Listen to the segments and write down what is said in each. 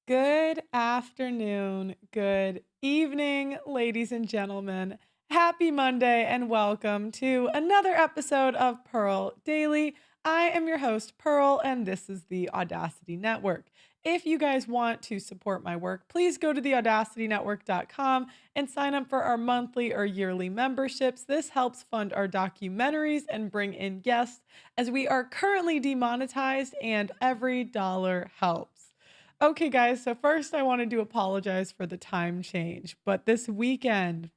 Good afternoon, good evening, ladies and gentlemen. Happy Monday and welcome to another episode of Pearl Daily. I am your host, Pearl, and this is the Audacity Network. If you guys want to support my work, please go to theaudacitynetwork.com and sign up for our monthly or yearly memberships. This helps fund our documentaries and bring in guests as we are currently demonetized and every dollar helps. Okay, guys, so first I wanted to apologize for the time change, but this weekend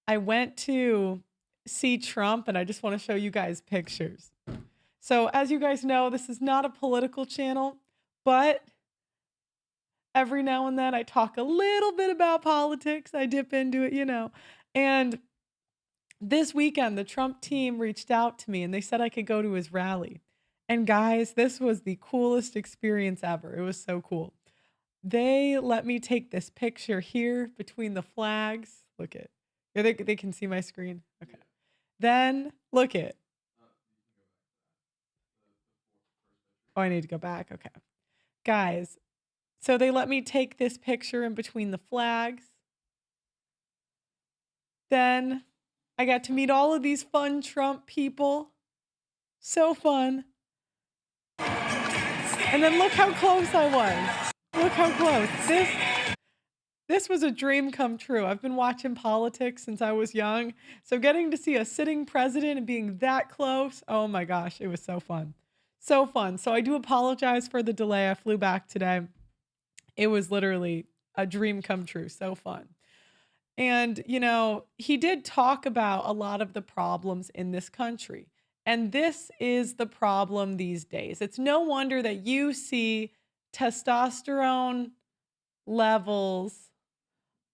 I went to see Trump and I just want to show you guys pictures. So, as you guys know, this is not a political channel, but every now and then I talk a little bit about politics. I dip into it. And this weekend, the Trump team reached out to me and they said I could go to his rally. And guys, this was the coolest experience ever. It was so cool. They let me take this picture here between the flags. Look it. Yeah, they can see my screen. Okay. Then look it. Oh, I need to go back. Okay. Guys, so they let me take this picture in between the flags. Then I got to meet all of these fun Trump people. So fun. And then look how close I was. Look how close. This was a dream come true. I've been watching politics since I was young. So getting to see a sitting president and being that close, oh my gosh, it was so fun. So fun. So I do apologize for the delay. I flew back today. It was literally a dream come true. So fun. And, he did talk about a lot of the problems in this country. And this is the problem these days. It's no wonder that you see testosterone levels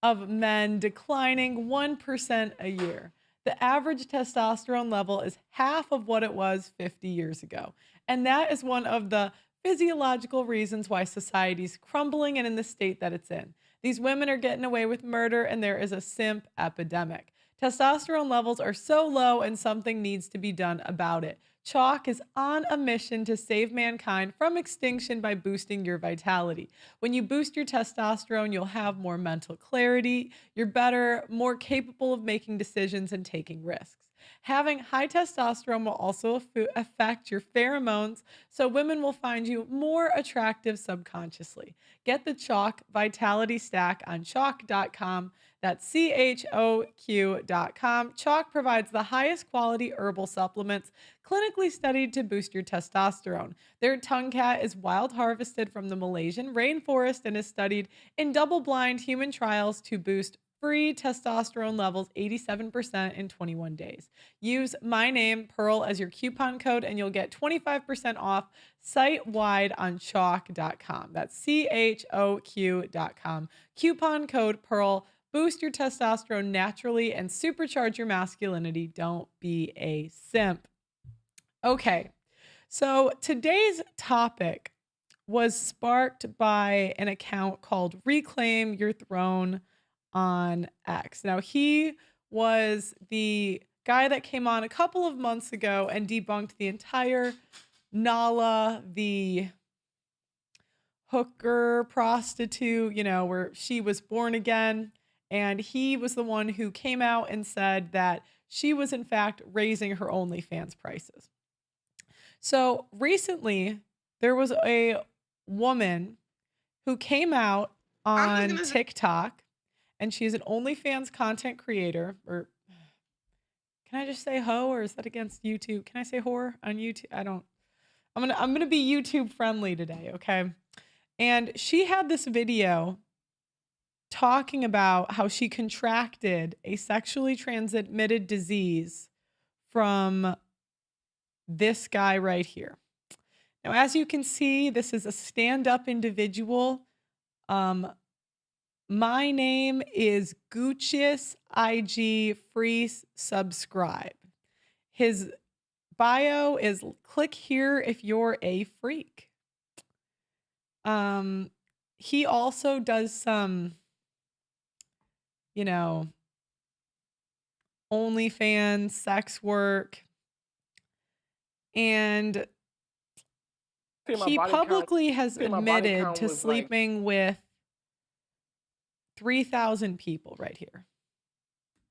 of men declining 1% a year. The average testosterone level is half of what it was 50 years ago. And that is one of the physiological reasons why society's crumbling and in the state that it's in. These women are getting away with murder, and there is a simp epidemic. Testosterone levels are so low, and something needs to be done about it. Chalk is on a mission to save mankind from extinction by boosting your vitality. When you boost your testosterone, you'll have more mental clarity. You're better, more capable of making decisions and taking risks. Having high testosterone will also affect your pheromones, so women will find you more attractive subconsciously. Get the Chalk Vitality Stack on chalk.com. That's CHOQ.com. Chalk provides the highest quality herbal supplements clinically studied to boost your testosterone. Their tongue cat is wild harvested from the Malaysian rainforest and is studied in double-blind human trials to boost free testosterone levels 87% in 21 days. Use my name, Pearl, as your coupon code, and you'll get 25% off site-wide on chalk.com. That's CHOQ.com. Coupon code Pearl. Boost your testosterone naturally and supercharge your masculinity. Don't be a simp. Okay, so today's topic was sparked by an account called Reclaim Your Throne on X. Now, he was the guy that came on a couple of months ago and debunked the entire Nala, the hooker prostitute, where she was born again. And he was the one who came out and said that she was, in fact, raising her OnlyFans prices. So recently, there was a woman who came out on TikTok, and she's an OnlyFans content creator. Or can I just say hoe, or is that against YouTube? Can I say whore on YouTube? I'm gonna be YouTube friendly today, okay? And she had this video talking about how she contracted a sexually transmitted disease from this guy right here. Now, as you can see, this is a stand-up individual. My name is Guccius IG Free Subscribe. His bio is click here if you're a freak. He also does some OnlyFans, sex work. And think my He body count publicly has think my body admitted count to was like sleeping with 3,000 people right here.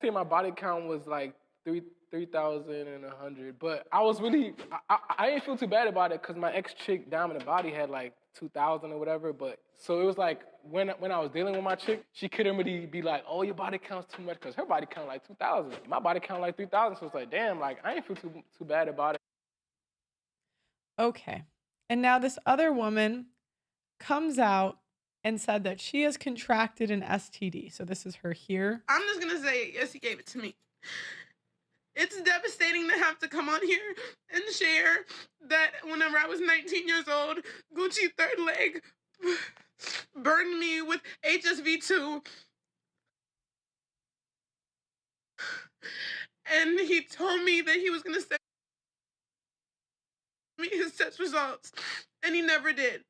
I think my body count was like 3,100, but I was really I didn't feel too bad about it because my ex chick down in the body had like 2,000 or whatever. But so it was like when I was dealing with my chick, she couldn't really be like, oh, your body counts too much because her body count like 2,000. My body count like 3,000, so it's like damn, like I didn't feel too bad about it. Okay. And now this other woman comes out and said that she has contracted an STD. So this is her here. I'm just gonna say, yes, he gave it to me. It's devastating to have to come on here and share that whenever I was 19 years old, Gucci third leg burned me with HSV2. And he told me that he was gonna send me his test results, and he never did.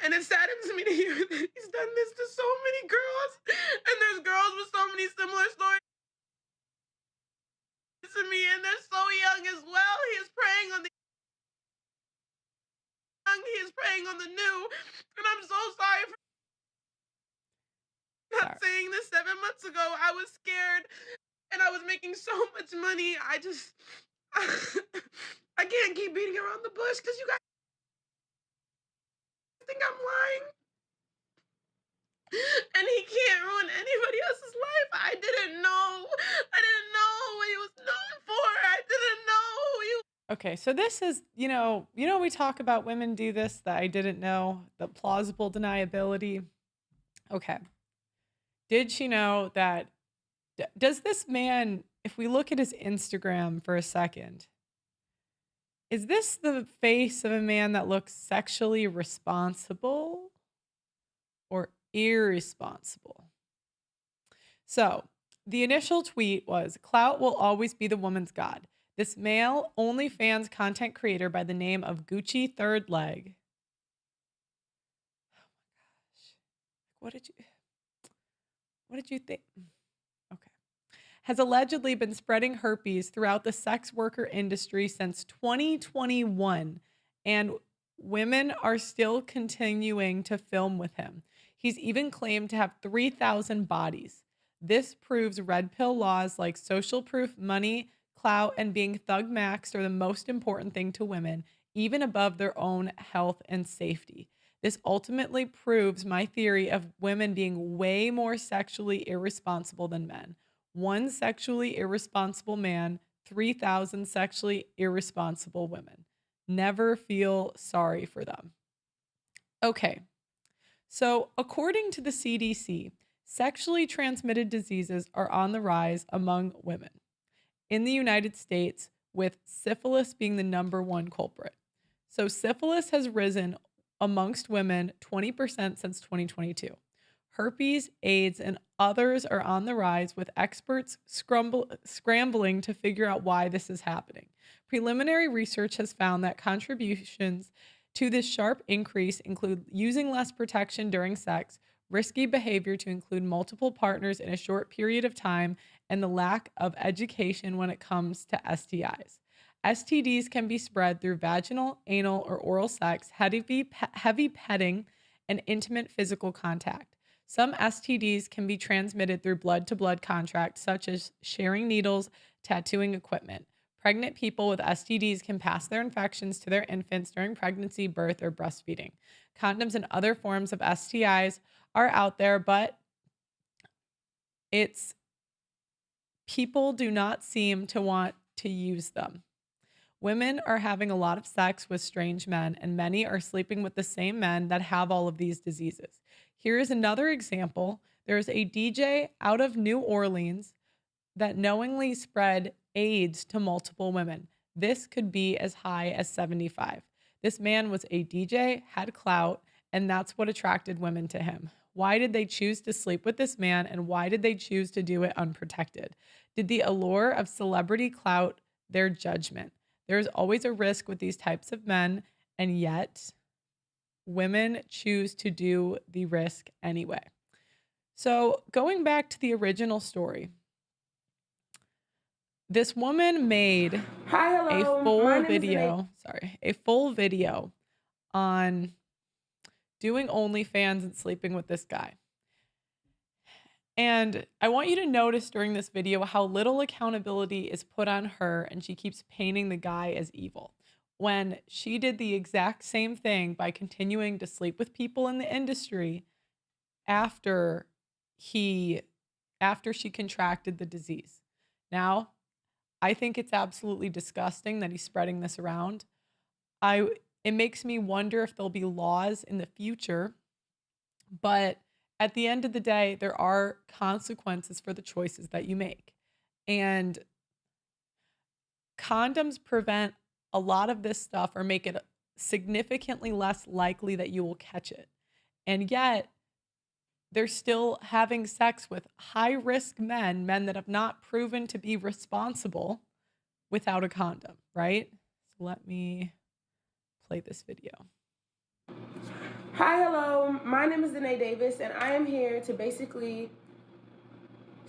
And it saddens me to hear that he's done this to so many girls, and there's girls with so many similar stories to me, and they're so young as well. He is preying on the young, he is preying on the new, and I'm so sorry for not saying this 7 months ago. I was scared, and I was making so much money. I can't keep beating around the bush because you guys think I'm lying. And he can't ruin anybody else's life. I didn't know. I didn't know what he was known for. I didn't know who he was. Okay, so this is, we talk about women do this that I didn't know, the plausible deniability. Okay. Did she know that, does this man, if we look at his Instagram for a second, is this the face of a man that looks sexually responsible or irresponsible? So the initial tweet was, clout will always be the woman's god. This male OnlyFans content creator by the name of Gucci Third Leg. Oh my gosh. What did you think? Okay. Has allegedly been spreading herpes throughout the sex worker industry since 2021, and women are still continuing to film with him. He's even claimed to have 3,000 bodies. This proves red pill laws like social proof, money, clout, and being thug maxed are the most important thing to women, even above their own health and safety. This ultimately proves my theory of women being way more sexually irresponsible than men. One sexually irresponsible man, 3,000 sexually irresponsible women. Never feel sorry for them. Okay, so according to the CDC, sexually transmitted diseases are on the rise among women in the United States, with syphilis being the #1 culprit. So syphilis has risen amongst women 20% since 2022. Herpes, AIDS, and others are on the rise, with experts scrambling to figure out why this is happening. Preliminary research has found that contributions to this sharp increase include using less protection during sex, risky behavior to include multiple partners in a short period of time, and the lack of education when it comes to STIs. STDs can be spread through vaginal, anal, or oral sex, heavy petting, and intimate physical contact. Some STDs can be transmitted through blood-to-blood contact, such as sharing needles, tattooing equipment. Pregnant people with STDs can pass their infections to their infants during pregnancy, birth, or breastfeeding. Condoms and other forms of STIs are out there, but people do not seem to want to use them. Women are having a lot of sex with strange men, and many are sleeping with the same men that have all of these diseases. Here is another example. There's a DJ out of New Orleans that knowingly spread AIDS to multiple women. This could be as high as 75. This man was a DJ, had clout, and that's what attracted women to him. Why did they choose to sleep with this man, and why did they choose to do it unprotected? Did the allure of celebrity clout their judgment? There's always a risk with these types of men, and yet women choose to do the risk anyway. So going back to the original story, This woman made Hi, hello. a full My name is video, a full video on doing OnlyFans and sleeping with this guy. And I want you to notice during this video how little accountability is put on her, and she keeps painting the guy as evil, when she did the exact same thing by continuing to sleep with people in the industry after she contracted the disease. Now, I think it's absolutely disgusting that he's spreading this around. It makes me wonder if there'll be laws in the future, but at the end of the day, there are consequences for the choices that you make. And condoms prevent a lot of this stuff or make it significantly less likely that you will catch it. And yet, they're still having sex with high-risk men that have not proven to be responsible without a condom, right? So let me play this video. Hi, hello. My name is Danae Davis, and I am here to basically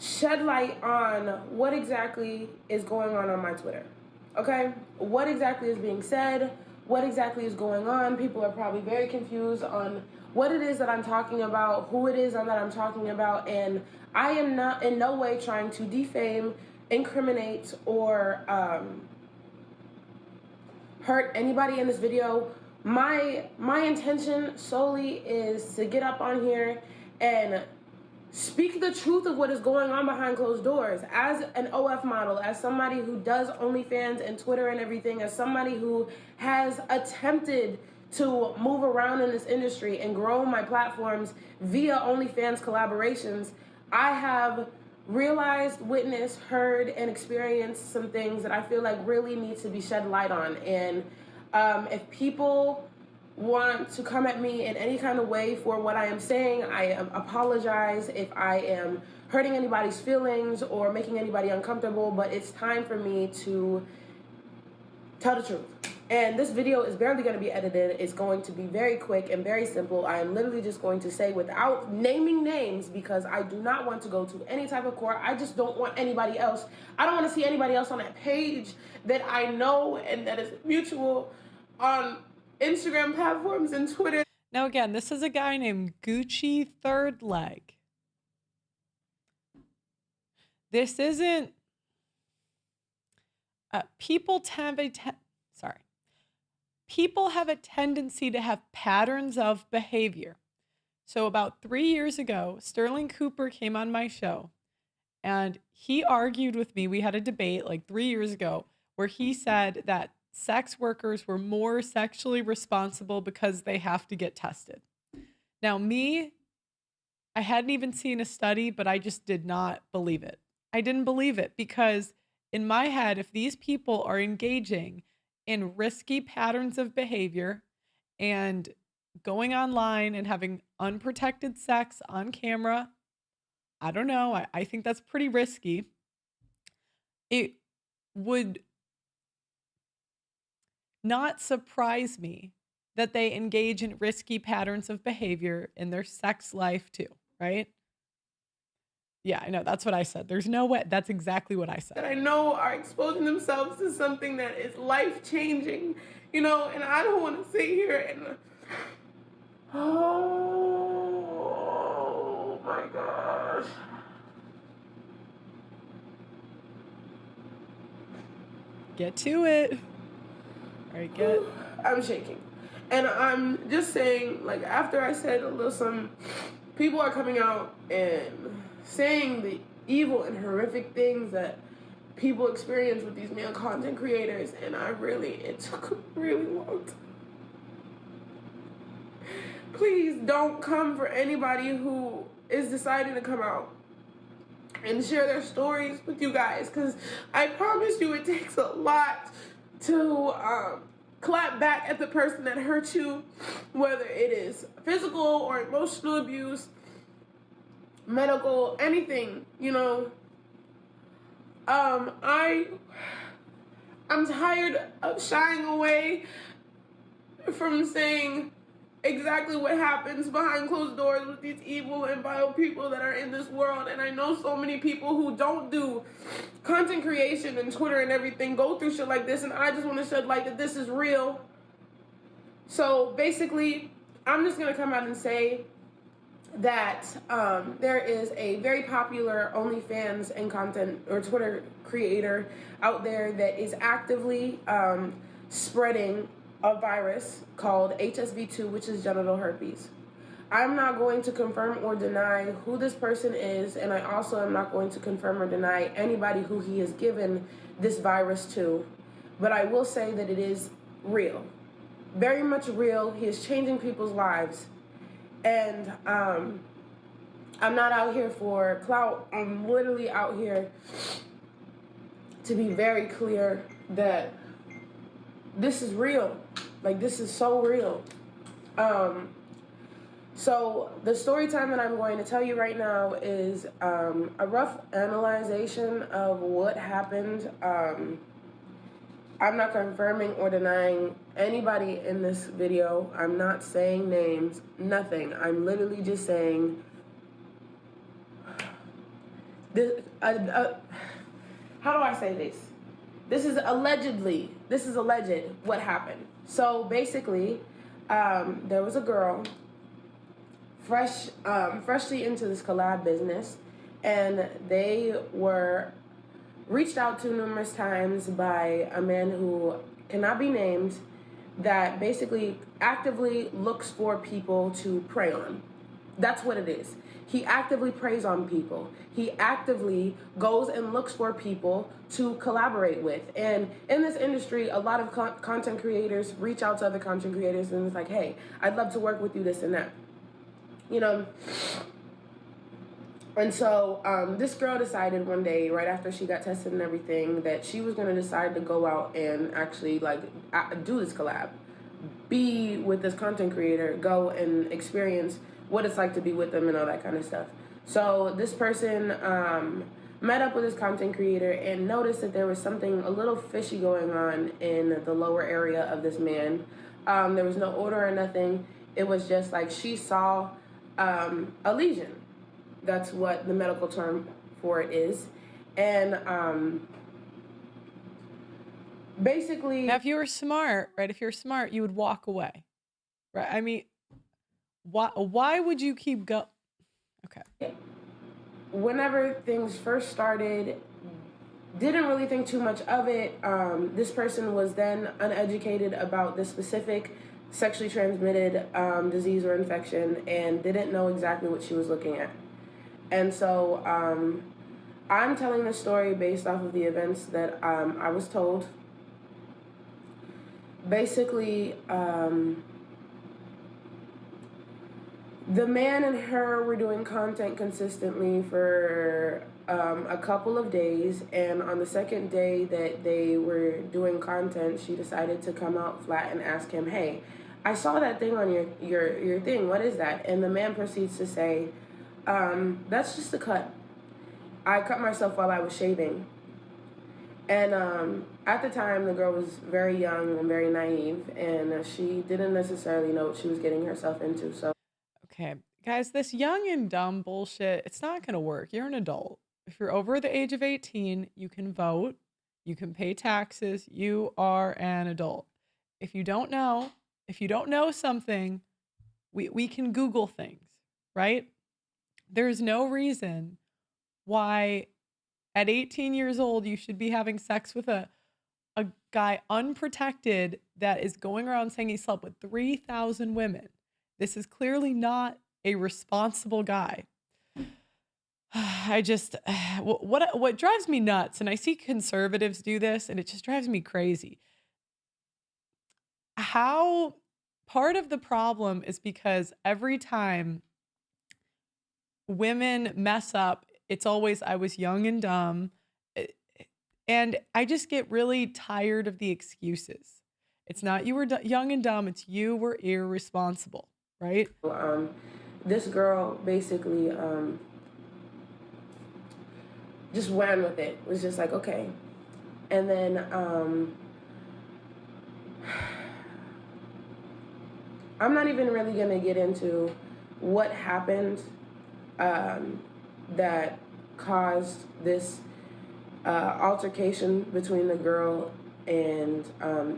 shed light on what exactly is going on my Twitter. Okay? What exactly is being said? What exactly is going on? People are probably very confused on what it is that I'm talking about, who it is that I'm talking about, and I am not in no way trying to defame, incriminate, or hurt anybody in this video. My intention solely is to get up on here and speak the truth of what is going on behind closed doors. As an OF model, as somebody who does OnlyFans and Twitter and everything, as somebody who has attempted to move around in this industry and grow my platforms via OnlyFans collaborations, I have realized, witnessed, heard, and experienced some things that I feel like really need to be shed light on. And if people want to come at me in any kind of way for what I am saying, I apologize if I am hurting anybody's feelings or making anybody uncomfortable, but it's time for me to tell the truth. And this video is barely going to be edited. It's going to be very quick and very simple. I am literally just going to say, without naming names, because I do not want to go to any type of court. I just don't want anybody else. I don't want to see anybody else on that page that I know and that is mutual on Instagram platforms and Twitter. Now, again, this is a guy named Gucci Third Leg. This isn't... people have a tendency to have patterns of behavior. So about 3 years ago, Sterling Cooper came on my show, and he argued with me. We had a debate like 3 years ago where he said that sex workers were more sexually responsible because they have to get tested. Now, I hadn't even seen a study, but I just did not believe it. I didn't believe it because in my head, if these people are engaging in risky patterns of behavior and going online and having unprotected sex on camera, I don't know, I think that's pretty risky. It would not surprise me that they engage in risky patterns of behavior in their sex life too, right? Yeah, I know. That's what I said. There's no way. That's exactly what I said. That I know are exposing themselves to something that is life-changing, and I don't want to sit here and... Oh, my gosh. Get to it. All right, I'm shaking. And I'm just saying, like, after I said a little some, people are coming out and saying the evil and horrific things that people experience with these male content creators, and it took a really long time. Please don't come for anybody who is deciding to come out and share their stories with you guys, because I promise you it takes a lot to clap back at the person that hurt you, whether it is physical or emotional abuse, medical, anything, I'm tired of shying away from saying exactly what happens behind closed doors with these evil and vile people that are in this world. And I know so many people who don't do content creation and Twitter and everything go through shit like this, and I just want to shed light that this is real. So basically, I'm just going to come out and say that there is a very popular OnlyFans and content or Twitter creator out there that is actively spreading a virus called HSV2, which is genital herpes. I'm not going to confirm or deny who this person is, and I also am not going to confirm or deny anybody who he has given this virus to, but I will say that it is real. Very much real. He is changing people's lives. And I'm not out here for clout. I'm literally out here to be very clear that this is real. Like, this is so real. So the story time that I'm going to tell you right now is a rough analyzation of what happened. I'm not confirming or denying anybody in this video. I'm not saying names, nothing. I'm literally just saying this. How do I say this? This is allegedly. This is alleged what happened. So basically, there was a girl, freshly into this collab business, and they were reached out to numerous times by a man who cannot be named, that basically actively looks for people to prey on. That's what it is. He actively preys on people. He actively goes and looks for people to collaborate with. And in this industry, a lot of content creators reach out to other content creators and it's like, hey, I'd love to work with you, this and that. You know? And so this girl decided one day, right after she got tested and everything, that she was going to decide to go out and actually like do this collab, be with this content creator, go and experience what it's like to be with them and all that kind of stuff. So this person met up with this content creator and noticed that there was something a little fishy going on in the lower area of this man. There was no odor or nothing. It was just like she saw a lesion. That's what the medical term for it is. And basically... Now, if you were smart, right, if you're smart, you would walk away, right? I mean, why would you keep going? Okay. Whenever things first started, didn't really think too much of it. This person was then uneducated about the specific sexually transmitted disease or infection and didn't know exactly what she was looking at. And so I'm telling this story based off of the events that I was told. Basically, the man and her were doing content consistently for a couple of days, and on the second day that they were doing content, she decided to come out flat and ask him, hey, I saw that thing on your thing, what is that? And the man proceeds to say, that's just a cut. I cut myself while I was shaving. And at the time, the girl was very young and very naive, and she didn't necessarily know what she was getting herself into. So, okay, guys, this young and dumb bullshit, it's not going to work. You're an adult. If you're over the age of 18, you can vote, you can pay taxes, you are an adult. If you don't know something, we can Google things, right? There's no reason why at 18 years old you should be having sex with a guy unprotected that is going around saying he slept with 3,000 women. This is clearly not a responsible guy. I just, what drives me nuts, and I see conservatives do this, and it just drives me crazy. How part of the problem is because every time women mess up, it's always, I was young and dumb. And I just get really tired of the excuses. It's not you were young and dumb, it's you were irresponsible, right? This girl basically just ran with it. Was just like, okay. And then I'm not even really going to get into what happened that caused this altercation between the girl and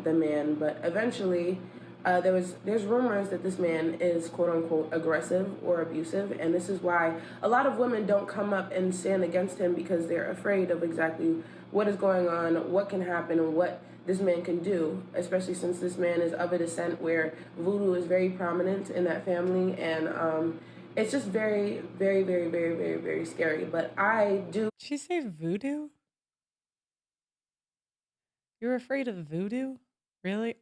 the man, but eventually there's rumors that this man is quote unquote aggressive or abusive, and this is why a lot of women don't come up and stand against him, because they're afraid of exactly what is going on, what can happen, and what this man can do, especially since this man is of a descent where voodoo is very prominent in that family, and it's just very, very, very, very, very, very scary. But I do. Did she say voodoo? You're afraid of voodoo? Really?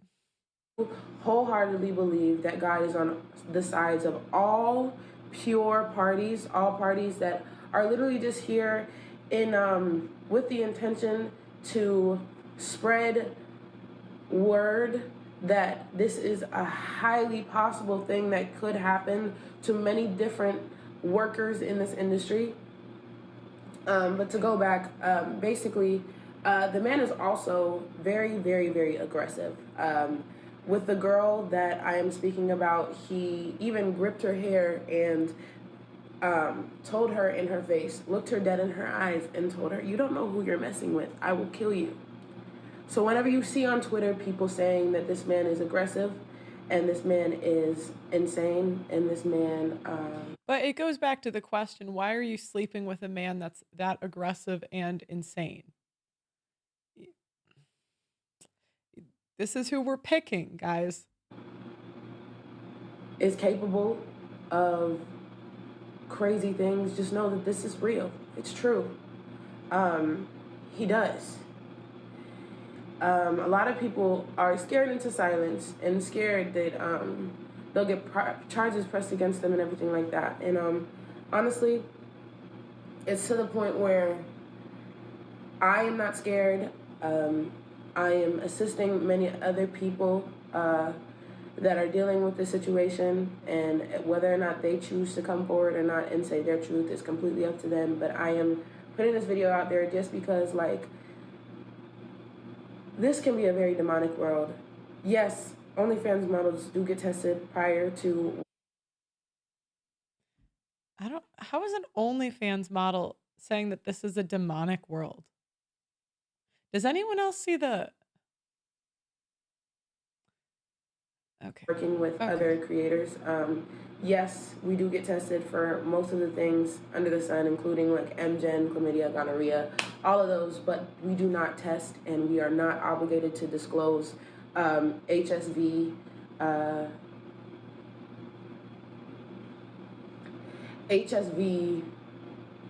Wholeheartedly believe that God is on the sides of all pure parties, all parties that are literally just here in with the intention to spread word that this is a highly possible thing that could happen to many different workers in this industry. But to go back, basically, the man is also very, very, very aggressive. With the girl that I am speaking about, he even gripped her hair and told her in her face, looked her dead in her eyes, and told her, "You don't know who you're messing with. I will kill you." So whenever you see on Twitter people saying that this man is aggressive and this man is insane and this man... But it goes back to the question, why are you sleeping with a man that's that aggressive and insane? This is who we're picking, guys. is capable of crazy things, just know that this is real. It's true. He does. A lot of people are scared into silence and scared that they'll get charges pressed against them and everything like that. And honestly, it's to the point where I am not scared. I am assisting many other people that are dealing with this situation, and whether or not they choose to come forward or not and say their truth is completely up to them. But I am putting this video out there just because, like, this can be a very demonic world. Yes, OnlyFans models do get tested prior to... How is an OnlyFans model saying that this is a demonic world? Does anyone else see the... Okay. Working with other creators. Yes, we do get tested for most of the things under the sun, including like MGen, chlamydia, gonorrhea, all of those, but we do not test, and we are not obligated to disclose HSV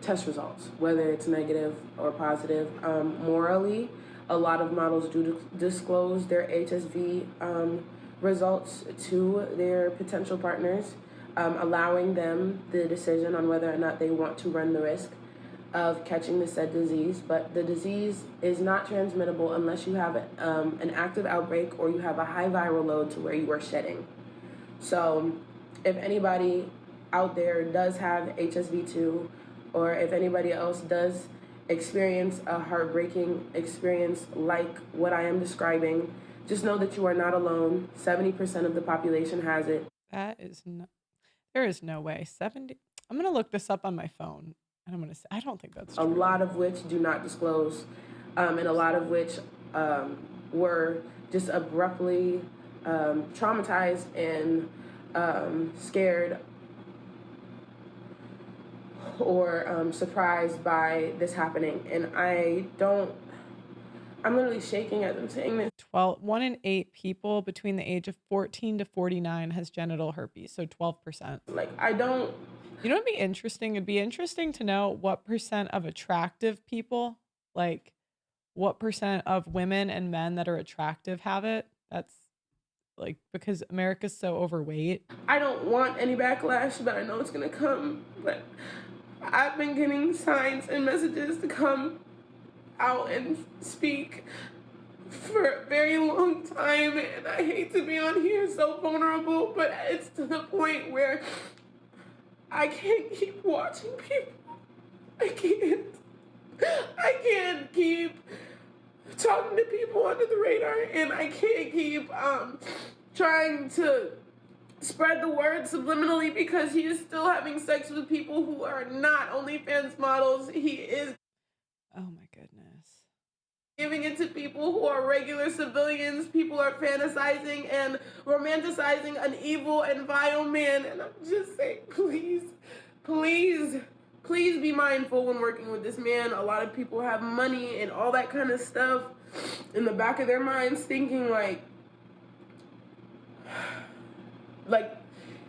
test results, whether it's negative or positive. Morally, a lot of models do disclose their HSV results to their potential partners, allowing them the decision on whether or not they want to run the risk of catching the said disease. But the disease is not transmittable unless you have an active outbreak or you have a high viral load to where you are shedding. So if anybody out there does have HSV2, or if anybody else does experience a heartbreaking experience like what I am describing, just know that you are not alone. 70% of the population has it. That is no... There is no way. 70... I'm going to look this up on my phone, and I'm going to say, I don't think that's true. A lot of which do not disclose, and a lot of which were just abruptly traumatized and scared or surprised by this happening. And I'm literally shaking as I'm saying this. 1 in 8 people between the age of 14 to 49 has genital herpes, so 12%. Like, I don't... You know what would be interesting? It'd be interesting to know what percent of attractive people, like what percent of women and men that are attractive have it. That's like, because America's so overweight. I don't want any backlash, but I know it's gonna come. But I've been getting signs and messages to come out and speak for a very long time, and I hate to be on here so vulnerable, but it's to the point where I can't keep watching people. I can't keep talking to people under the radar, and I can't keep trying to spread the word subliminally, because he is still having sex with people who are not OnlyFans models. He is Oh my goodness. giving it to people who are regular civilians. People are fantasizing and romanticizing an evil and vile man. And I'm just saying, please, please, please be mindful when working with this man. A lot of people have money and all that kind of stuff in the back of their minds, thinking like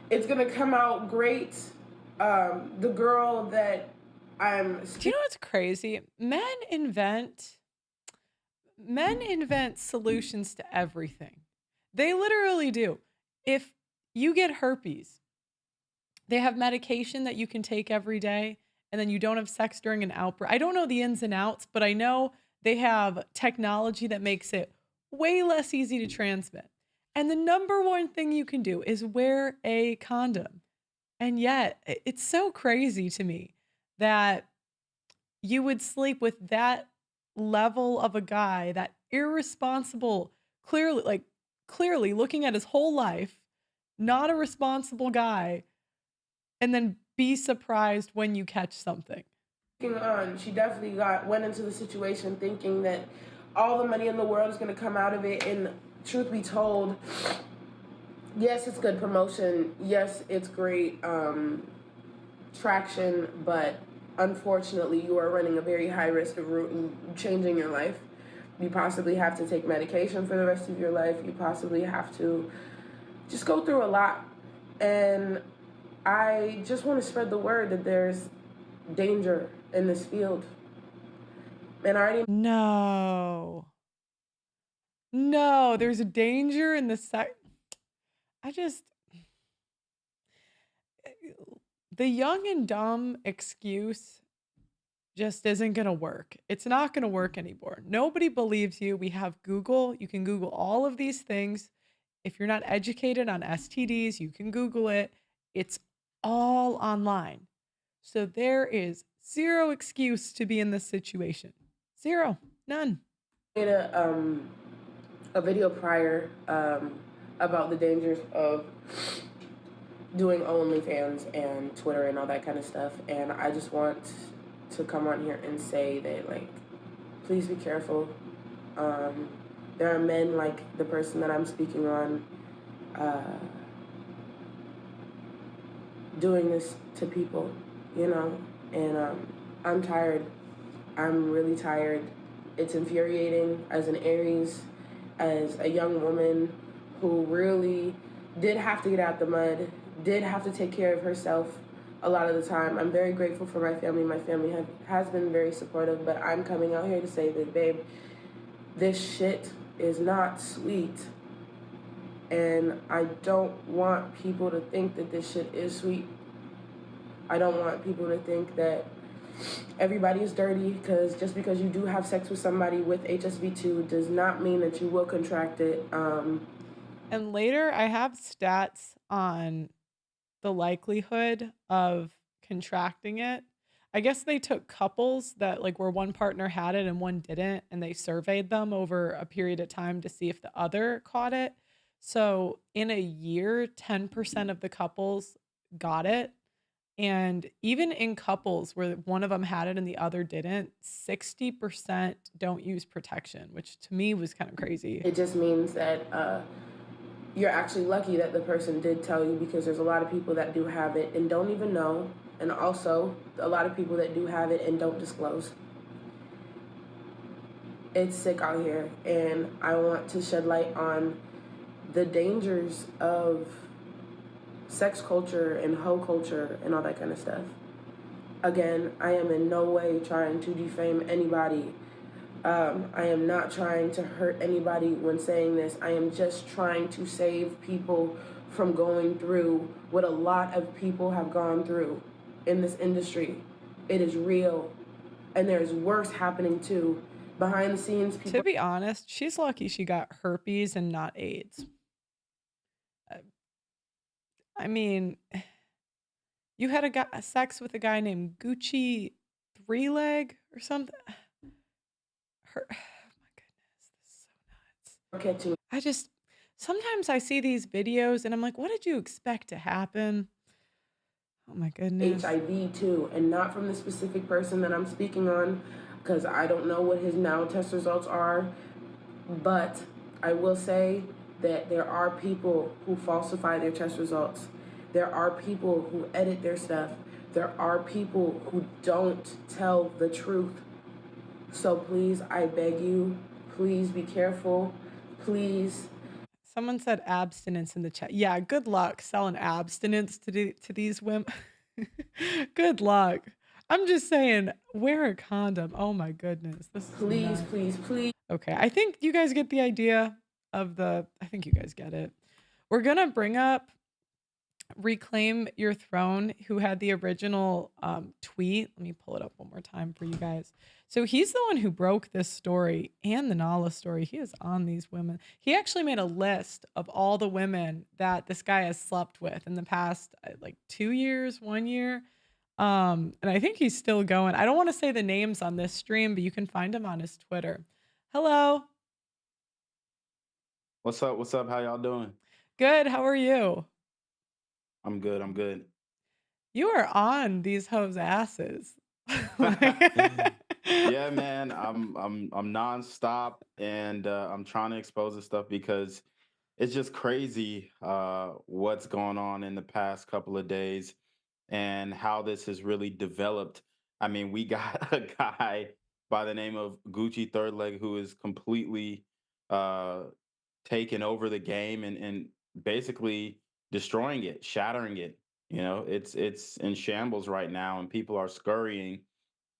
it's gonna come out great. The girl that I'm Do you know what's crazy? Men invent solutions to everything. They literally do. If you get herpes, they have medication that you can take every day, and then you don't have sex during an outbreak. I don't know the ins and outs, but I know they have technology that makes it way less easy to transmit. And the number one thing you can do is wear a condom. And yet, it's so crazy to me that you would sleep with that level of a guy, that irresponsible, clearly looking at his whole life, not a responsible guy, and then be surprised when you catch something. She definitely went into the situation thinking that all the money in the world is going to come out of it. And truth be told, yes, it's good promotion. Yes, it's great traction, but unfortunately, you are running a very high risk of changing your life. You possibly have to take medication for the rest of your life. You possibly have to just go through a lot. And I just want to spread the word that there's danger in this field. And I already No, there's a danger in the the young and dumb excuse just isn't going to work. It's not going to work anymore. Nobody believes you. We have Google. You can Google all of these things. If you're not educated on STDs, you can Google it. It's all online. So there is zero excuse to be in this situation. Zero. None. made a video prior about the dangers of doing OnlyFans and Twitter and all that kind of stuff. And I just want to come on here and say that, like, please be careful. There are men like the person that I'm speaking on doing this to people, you know, and I'm tired. I'm really tired. It's infuriating as an Aries, as a young woman who really did have to get out the mud, did have to take care of herself a lot of the time. I'm very grateful for my family. My family has been very supportive, but I'm coming out here to say that, babe, this shit is not sweet. And I don't want people to think that this shit is sweet. I don't want people to think that everybody is dirty, because just because you do have sex with somebody with HSV2 does not mean that you will contract it. And later, I have stats on the likelihood of contracting it. I guess they took couples that, like, where one partner had it and one didn't, and they surveyed them over a period of time to see if the other caught it. So in a year, 10% of the couples got it. And even in couples where one of them had it and the other didn't, 60% don't use protection, which to me was kind of crazy. It just means that you're actually lucky that the person did tell you, because there's a lot of people that do have it and don't even know. And also a lot of people that do have it and don't disclose. It's sick out here, and I want to shed light on the dangers of sex culture and hoe culture and all that kind of stuff. Again, I am in no way trying to defame anybody. I am not trying to hurt anybody when saying this. I am just trying to save people from going through what a lot of people have gone through in this industry. It is real, and there's worse happening too. Behind the scenes, people... To be honest, she's lucky she got herpes and not AIDS. I mean, you had a sex with a guy named Gucci Three Leg or something. Oh my goodness, this is so nuts. catching. Sometimes I see these videos and I'm like, what did you expect to happen? Oh my goodness. HIV too, and not from the specific person that I'm speaking on, because I don't know what his now test results are. But I will say that there are people who falsify their test results. There are people who edit their stuff. There are people who don't tell the truth. So please, I beg you, please be careful. Please. Someone said abstinence in the chat. Yeah, good luck selling abstinence to these women. Good luck. I'm just saying, wear a condom. Oh my goodness. This is Please, nuts. please, please. Okay, I think you guys get the idea of I think you guys get it. We're gonna bring up Reclaim Your Throne, who had the original tweet. Let me pull it up one more time for you guys. So he's the one who broke this story and the Nala story. He is on these women. He actually made a list of all the women that this guy has slept with in the past like 2 years, 1 year. And I think he's still going. I don't want to say the names on this stream, but you can find him on his Twitter. Hello. What's up? What's up? How y'all doing? Good. How are you? I'm good. I'm good. You are on these hoes' asses. Yeah, man. I'm nonstop, and I'm trying to expose this stuff because it's just crazy what's going on in the past couple of days and how this has really developed. I mean, we got a guy by the name of Gucci Third Leg who is completely uh taking over the game and basically destroying it, shattering it. You know, it's in shambles right now, and people are scurrying,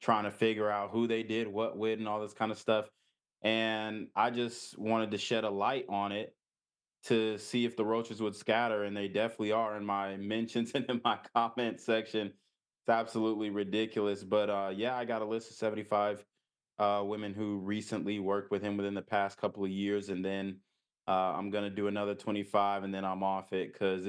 trying to figure out who they did what with and all this kind of stuff. And I just wanted to shed a light on it to see if the roaches would scatter, and they definitely are in my mentions and in my comment section. It's absolutely ridiculous. But yeah, I got a list of 75 women who recently worked with him within the past couple of years, and then I'm gonna do another 25, and then I'm off it because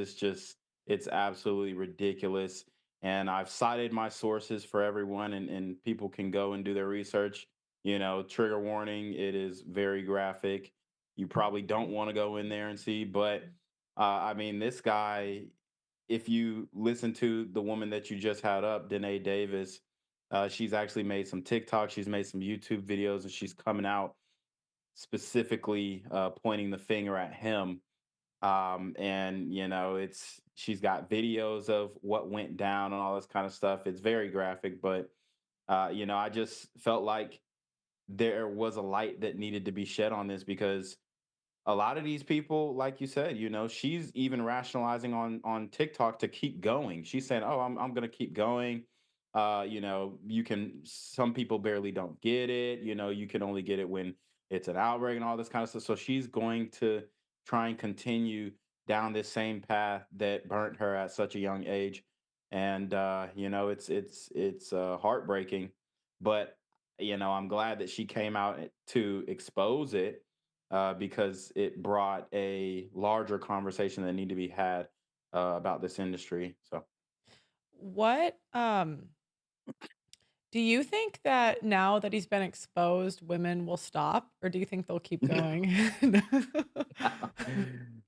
it's absolutely ridiculous. And I've cited my sources for everyone, and people can go and do their research. You know, trigger warning, it is very graphic. You probably don't want to go in there and see, but I mean, this guy, if you listen to the woman that you just had up, Danae Davis, she's actually made some TikTok, she's made some YouTube videos, and she's coming out specifically pointing the finger at him. And you know, she's got videos of what went down and all this kind of stuff. It's very graphic, but you know, I just felt like there was a light that needed to be shed on this because a lot of these people, like you said, you know, she's even rationalizing on TikTok to keep going. She's saying, "Oh, I'm gonna keep going." You know, you can. Some people barely don't get it. You know, you can only get it when it's an outbreak and all this kind of stuff. So she's going to try and continue down this same path that burnt her at such a young age. And you know, it's heartbreaking, but you know, I'm glad that she came out to expose it because it brought a larger conversation that need to be had about this industry. So, What do you think that now that he's been exposed, women will stop, or do you think they'll keep going?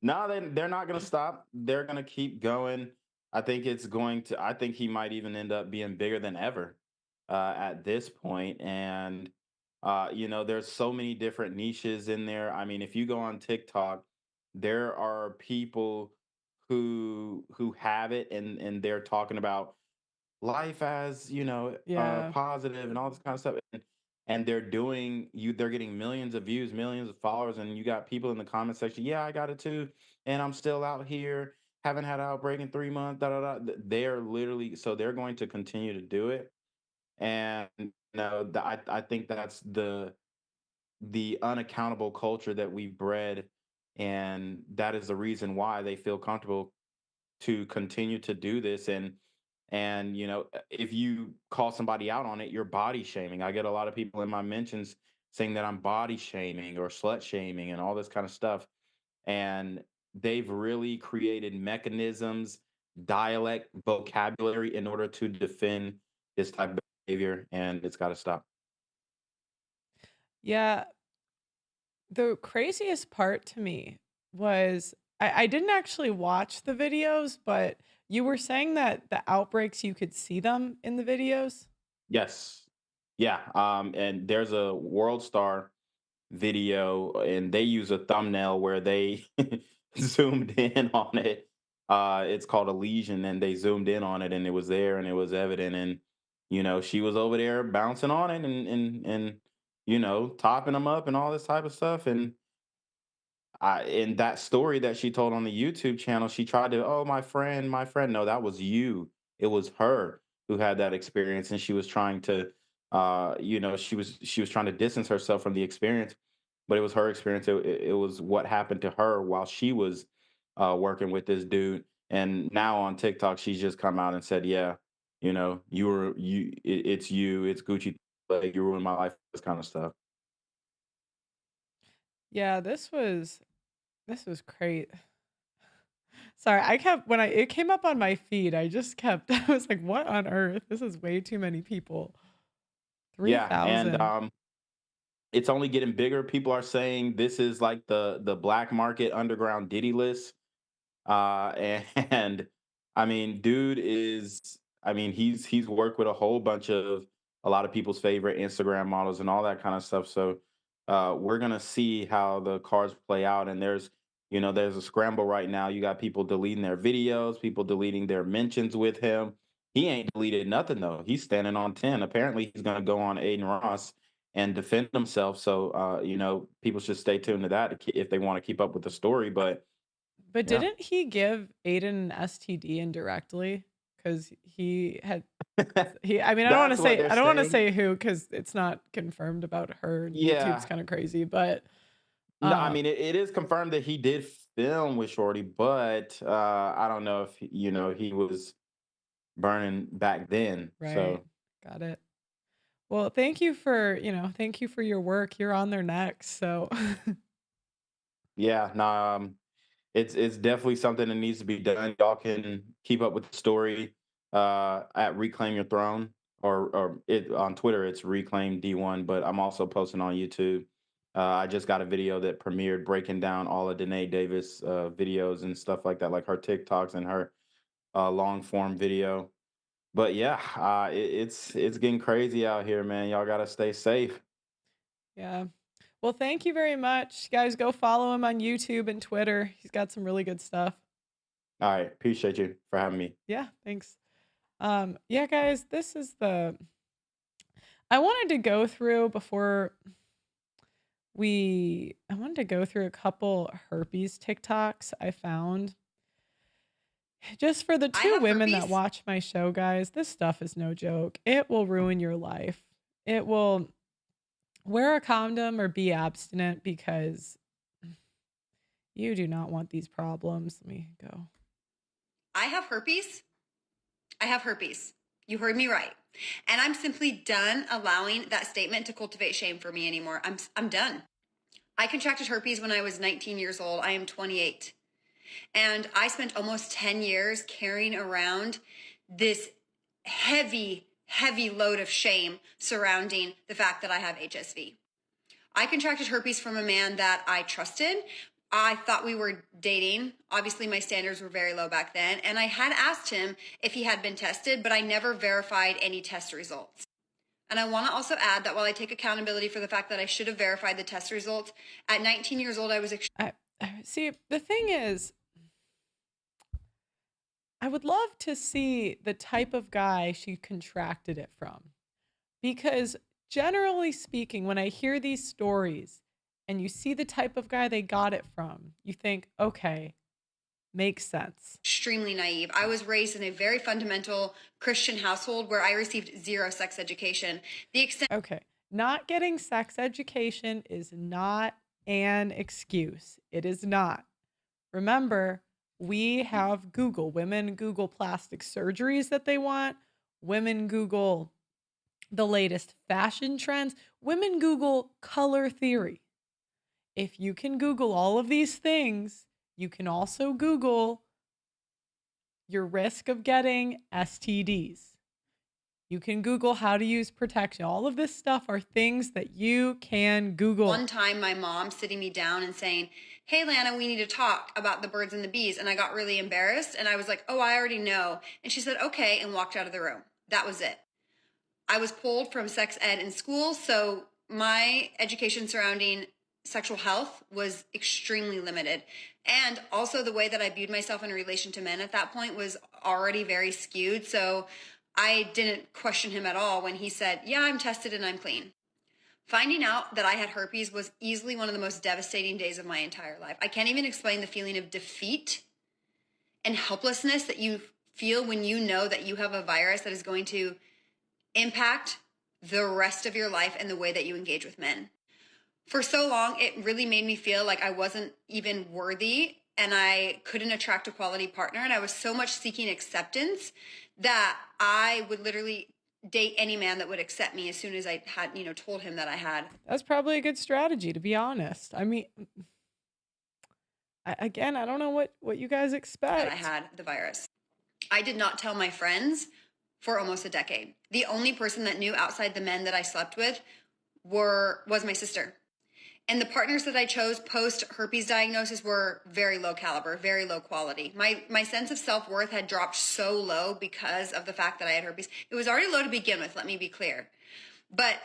no, they're not going to stop. They're going to keep going. I think it's going to. I think he might even end up being bigger than ever at this point. And you know, there's so many different niches in there. I mean, if you go on TikTok, there are people who have it, and they're talking about life as, you know, Yeah. positive and all this kind of stuff. And they're getting millions of views, millions of followers, and you got people in the comment section, yeah, I got it too, and I'm still out here, haven't had an outbreak in 3 months, da da da. They're literally, so they're going to continue to do it. And you know, I think that's the unaccountable culture that we've bred, and that is the reason why they feel comfortable to continue to do this. And you know, if you call somebody out on it, you're body shaming. I get a lot of people in my mentions saying that I'm body shaming or slut shaming and all this kind of stuff. And they've really created mechanisms, dialect, vocabulary in order to defend this type of behavior, and it's got to stop. Yeah, the craziest part to me was I didn't actually watch the videos, but you were saying that the outbreaks, you could see them in the videos? Yes. Yeah. And there's a World Star video, and they use a thumbnail where they zoomed in on it. It's called a lesion, and they zoomed in on it, and it was there, and it was evident. And she was over there bouncing on it, and topping them up and all this type of stuff. And in that story that she told on the YouTube channel, she tried to, oh, my friend. No, that was you. It was her who had that experience, and she was trying to, she was trying to distance herself from the experience, but it was her experience. It was what happened to her while she was working with this dude. And now on TikTok, she's just come out and said, yeah, it's you, it's Gucci, like you ruined my life, this kind of stuff. Yeah, this was great. Sorry, I kept when it came up on my feed, I just kept I was like, "What on earth? This is way too many people." Yeah, and 3,000. it's only getting bigger. People are saying this is like the black market underground Diddy list. And I mean, dude is I mean, he's worked with a whole bunch of a lot of people's favorite Instagram models and all that kind of stuff. So we're gonna see how the cards play out. And there's a scramble right now. You got people deleting their videos, people deleting their mentions with him. He ain't deleted nothing though. He's standing on 10. Apparently he's gonna go on Aiden Ross and defend himself. So people should stay tuned to that if they want to keep up with the story. But Yeah. didn't he give Aiden an STD indirectly? Because I mean, That's what they're I don't want to saying. say who because it's not confirmed about her. YouTube's Yeah. kind of crazy, but No, I um, mean it is confirmed that he did film with Shorty, but I don't know if he was burning back then. right, So got it. Well, thank you for your work. You're on their necks, so yeah, no, it's definitely something that needs to be done. Y'all can keep up with the story at Reclaim Your Throne, or it on Twitter it's Reclaim D1, but I'm also posting on YouTube. I just got a video that premiered breaking down all of Danae Davis videos and stuff like that, like her TikToks and her long form video. But yeah, it's getting crazy out here, man. Y'all gotta stay safe. yeah. Well, thank you very much, guys. Go follow him on YouTube and Twitter. He's got some really good stuff. All right, appreciate you for having me. Yeah, thanks. Yeah, guys, I wanted to go through before I wanted to go through a couple herpes TikToks I found. Just for the I two have women that herpes. watch my show, guys, this stuff is no joke. It will ruin your life. It will wear a condom or be abstinent because you do not want these problems. Let me go. I have herpes. I have herpes. You heard me right. And I'm simply done allowing that statement to cultivate shame for me anymore. I'm done. I contracted herpes when I was 19 years old. I am 28. And I spent almost 10 years carrying around this heavy, heavy load of shame surrounding the fact that I have HSV. I contracted herpes from a man that I trusted. I thought we were dating. Obviously, my standards were very low back then. And I had asked him if he had been tested, but I never verified any test results. And I want to also add that while I take accountability for the fact that I should have verified the test results, at 19 years old, I was See, the thing is, I would love to see the type of guy she contracted it from. Because generally speaking, when I hear these stories and you see the type of guy they got it from, you think, okay, makes sense. extremely naive. I was raised in a very fundamental Christian household where I received zero sex education. The extent Okay, not getting sex education is not an excuse. It is not. Remember, we have Google. Women Google plastic surgeries that they want. Women Google the latest fashion trends. Women Google color theory. If you can Google all of these things, you can also Google your risk of getting STDs. You can Google how to use protection. All of this stuff are things that you can Google. One time, my mom sitting me down and saying, "Hey, Lana, we need to talk about the birds and the bees." And I got really embarrassed. And I was like, "Oh, I already know." And she said, "Okay," and walked out of the room. That was it. I was pulled from sex ed in school. So my education surrounding sexual health was extremely limited. And also the way that I viewed myself in relation to men at that point was already very skewed. So I didn't question him at all when he said, "Yeah, I'm tested and I'm clean." Finding out that I had herpes was easily one of the most devastating days of my entire life. I can't even explain the feeling of defeat and helplessness that you feel when you know that you have a virus that is going to impact the rest of your life and the way that you engage with men. For so long, it really made me feel like I wasn't even worthy and I couldn't attract a quality partner. And I was so much seeking acceptance that I would literally date any man that would accept me as soon as I had, told him that I had. That's probably a good strategy, to be honest. I mean, I don't know what you guys expect. That I had the virus. I did not tell my friends for almost a decade. The only person that knew outside the men that I slept with was my sister. And the partners that I chose post herpes diagnosis were very low caliber, very low quality. My sense of self-worth had dropped so low because of the fact that I had herpes. It was already low to begin with, let me be clear. But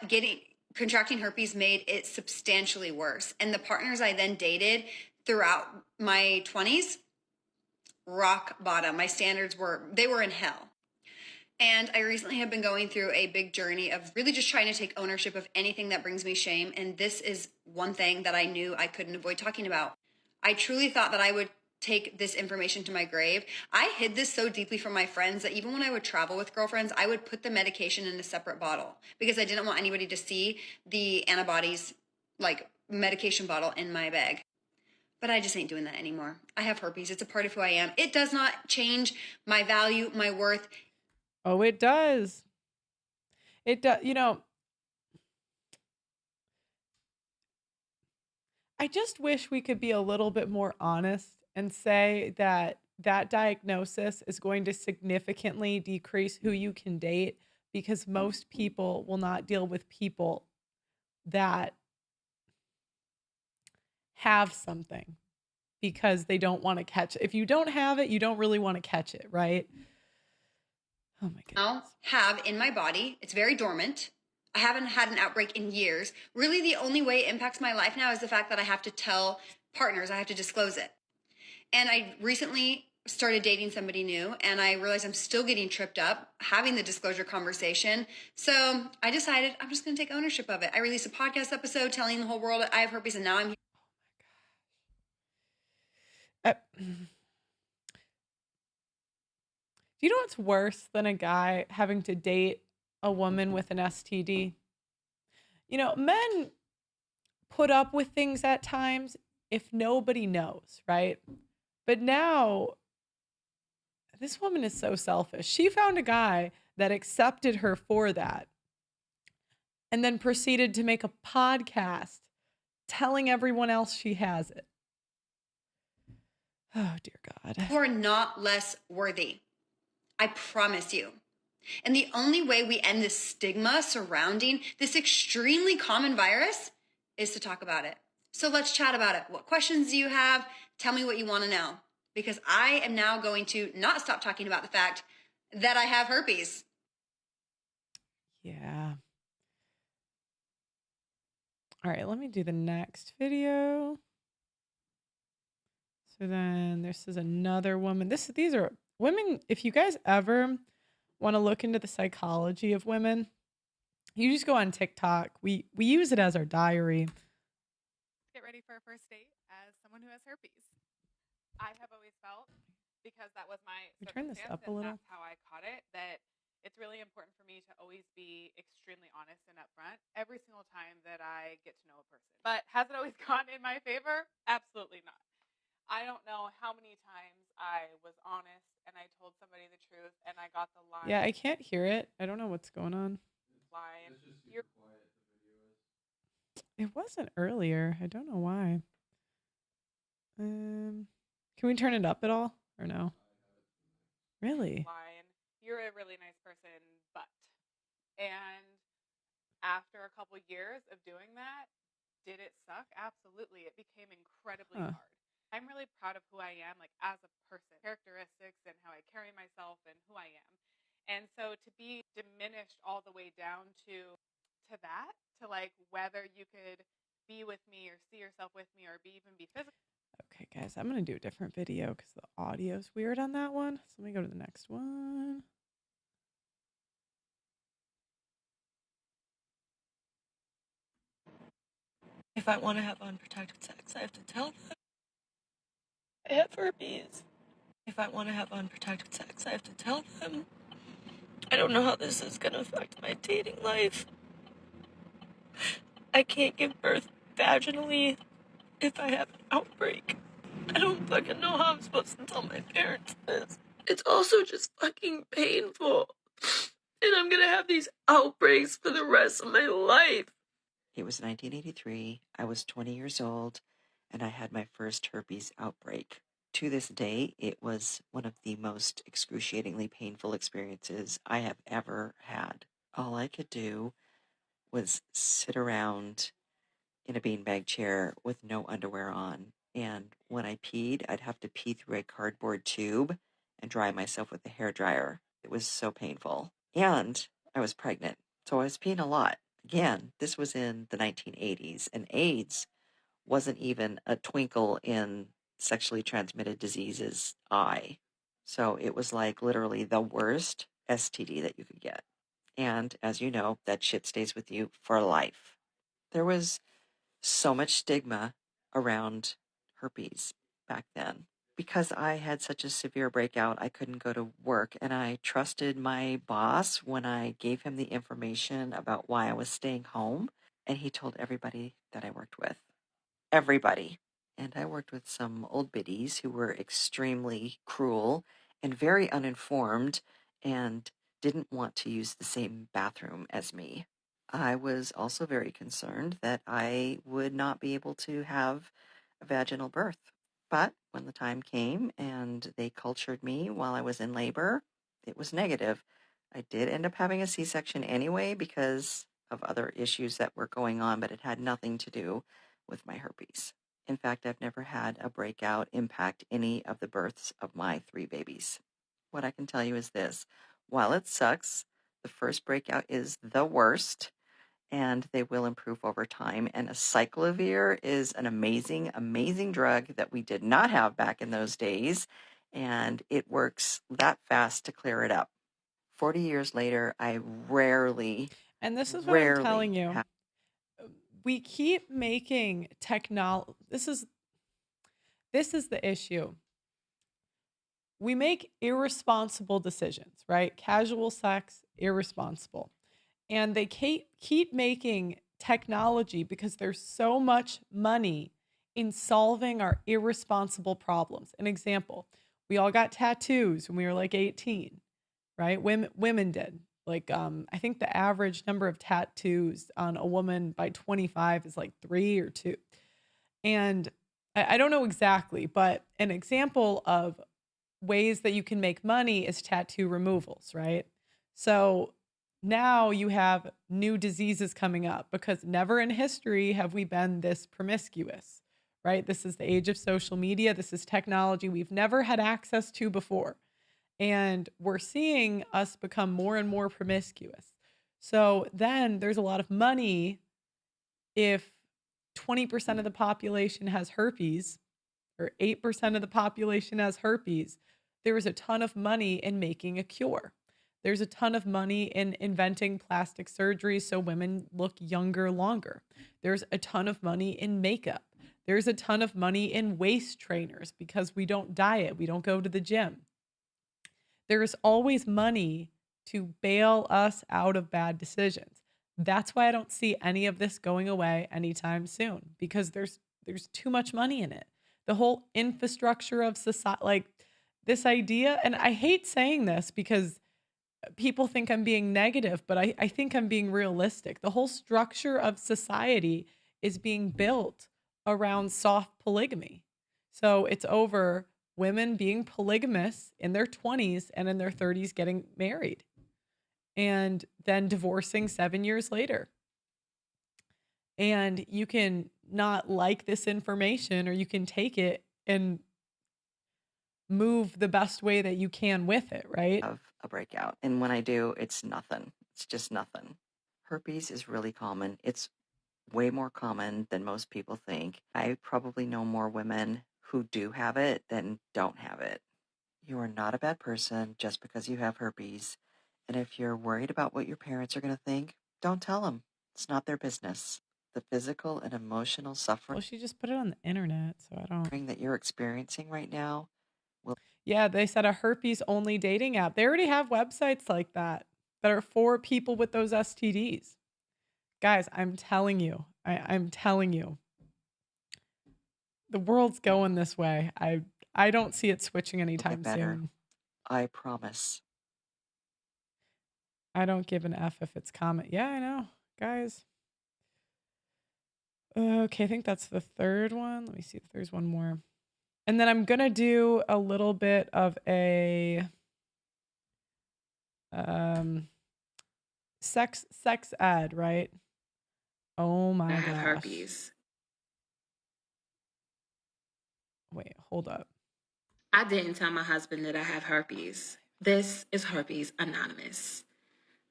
contracting herpes made it substantially worse. And the partners I then dated throughout my 20s, rock bottom. My standards were in hell. And I recently have been going through a big journey of really just trying to take ownership of anything that brings me shame. And this is one thing that I knew I couldn't avoid talking about. I truly thought that I would take this information to my grave. I hid this so deeply from my friends that even when I would travel with girlfriends, I would put the medication in a separate bottle because I didn't want anybody to see the antibodies, like medication bottle in my bag. But I just ain't doing that anymore. I have herpes. It's a part of who I am. It does not change my value, my worth. Oh, it does. It does. I just wish we could be a little bit more honest and say that diagnosis is going to significantly decrease who you can date because most people will not deal with people that have something because they don't want to catch it. If you don't have it, you don't really want to catch it, right? Oh my goodness. Now have in my body, it's very dormant. I haven't had an outbreak in years. Really, the only way it impacts my life now is the fact that I have to tell partners, I have to disclose it. And I recently started dating somebody new and I realized I'm still getting tripped up having the disclosure conversation. So I decided I'm just going to take ownership of it. I released a podcast episode telling the whole world I have herpes and now I'm here. Do you know what's worse than a guy having to date a woman with an STD? Men put up with things at times if nobody knows, right? But now, this woman is so selfish. She found a guy that accepted her for that and then proceeded to make a podcast telling everyone else she has it. Oh, dear God. You are not less worthy. I promise you. And the only way we end this stigma surrounding this extremely common virus is to talk about it. So let's chat about it. What questions do you have? Tell me what you want to know. Because I am now going to not stop talking about the fact that I have herpes. Yeah. All right, let me do the next video. So then this is another woman. These are women. If you guys ever want to look into the psychology of women, you just go on TikTok. We use it as our diary. Get ready for a first date as someone who has herpes. I have always felt, because that was my Turn this circumstance up a and little. that's how I caught it, that it's really important for me to always be extremely honest and upfront every single time that I get to know a person. But has it always gone in my favor? Absolutely not. I don't know how many times I was honest and I told somebody the truth and I got the line. Yeah, I can't hear it. I don't know what's going on. Line. You're quiet. It wasn't earlier. I don't know why. Can we turn it up at all or no? Really? Line. You're a really nice person, but And after a couple years of doing that, did it suck? Absolutely. It became incredibly hard. I'm really proud of who I am, like as a person, characteristics and how I carry myself and who I am. And so to be diminished all the way down to that, to like whether you could be with me or see yourself with me or even be physical. Okay, guys, I'm going to do a different video because the audio's weird on that one. So let me go to the next one. If I want to have unprotected sex, I have to tell them I have herpes. If I want to have unprotected sex, I have to tell them. I don't know how this is going to affect my dating life. I can't give birth vaginally if I have an outbreak. I don't fucking know how I'm supposed to tell my parents this. It's also just fucking painful. And I'm gonna have these outbreaks for the rest of my life. It was 1983. I was 20 years old, and I had my first herpes outbreak. To this day, it was one of the most excruciatingly painful experiences I have ever had. All I could do was sit around in a beanbag chair with no underwear on. And when I peed, I'd have to pee through a cardboard tube and dry myself with a hairdryer. It was so painful. And I was pregnant, so I was peeing a lot. Again, this was in the 1980s, and AIDS wasn't even a twinkle in sexually transmitted diseases' eye. So it was like literally the worst STD that you could get. And as you know, that shit stays with you for life. There was so much stigma around herpes back then. Because I had such a severe breakout, I couldn't go to work, and I trusted my boss when I gave him the information about why I was staying home, and he told everybody that I worked with. Everybody. And I worked with some old biddies who were extremely cruel and very uninformed and didn't want to use the same bathroom as me. I was also very concerned that I would not be able to have a vaginal birth. But when the time came and they cultured me while I was in labor, it was negative. I did end up having a C-section anyway because of other issues that were going on, but it had nothing to do with my herpes. In fact, I've never had a breakout impact any of the births of my 3 babies. What I can tell you is this: while it sucks, the first breakout is the worst, and they will improve over time. And acyclovir is an amazing, amazing drug that we did not have back in those days, and it works that fast to clear it up. 40 years later, I rarely, And this is what I'm telling rarely you. have. We keep making technology. This is the issue. We make irresponsible decisions, right? Casual sex, irresponsible. And they keep making technology because there's so much money in solving our irresponsible problems. An example, we all got tattoos when we were like 18, right? Women did. Like, I think the average number of tattoos on a woman by 25 is like 3 or 2. And I don't know exactly, but an example of ways that you can make money is tattoo removals, right? So now you have new diseases coming up because never in history have we been this promiscuous, right? This is the age of social media. This is technology we've never had access to before. And we're seeing us become more and more promiscuous. So then there's a lot of money if 20% of the population has herpes or 8% of the population has herpes. There is a ton of money in making a cure. There's a ton of money in inventing plastic surgery so women look younger longer. There's a ton of money in makeup. There's a ton of money in waist trainers because we don't diet, we don't go to the gym. There's always money to bail us out of bad decisions. That's why I don't see any of this going away anytime soon, because there's too much money in it. The whole infrastructure of society, like this idea, and I hate saying this because people think I'm being negative, but I think I'm being realistic. The whole structure of society is being built around soft polygamy. So it's over women being polygamous in their 20s and in their 30s getting married. and then divorcing 7 years later. And you can not like this information, or you can take it and move the best way that you can with it, right? Of a breakout. And when I do, it's nothing. It's just nothing. Herpes is really common. It's way more common than most people think. I probably know more women who do have it than don't have it. You are not a bad person just because you have herpes. And if you're worried about what your parents are going to think, don't tell them. It's not their business. The physical and emotional Well, suffering she just put it on the internet, so I don't. that you're experiencing right now will. Yeah, they said a herpes only dating app. They already have websites like that are for people with those STDs. Guys, I'm telling you, I'm telling you, the world's going this way. I don't see it switching anytime better. soon. I promise. I don't give an F if it's common. Yeah, I know, guys. Okay, I think that's the third one. Let me see if there's one more. And then I'm gonna do a little bit of a sex ed, right? Oh my I have gosh. herpes. Wait, hold up. I didn't tell my husband that I have herpes. This is Herpes Anonymous.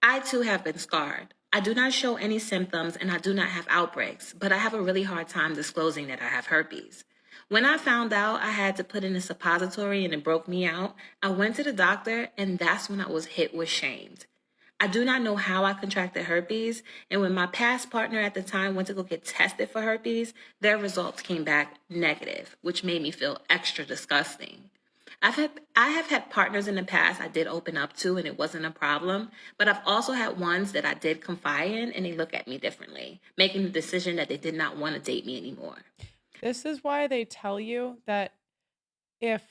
I too have been scarred. I do not show any symptoms and I do not have outbreaks, but I have a really hard time disclosing that I have herpes. When I found out I had to put in a suppository and it broke me out, I went to the doctor and that's when I was hit with shame. I do not know how I contracted herpes, and when my past partner at the time went to go get tested for herpes, their results came back negative, which made me feel extra disgusting. I have had partners in the past I did open up to and it wasn't a problem, but I've also had ones that I did confide in and they look at me differently, making the decision that they did not want to date me anymore. This is why they tell you that if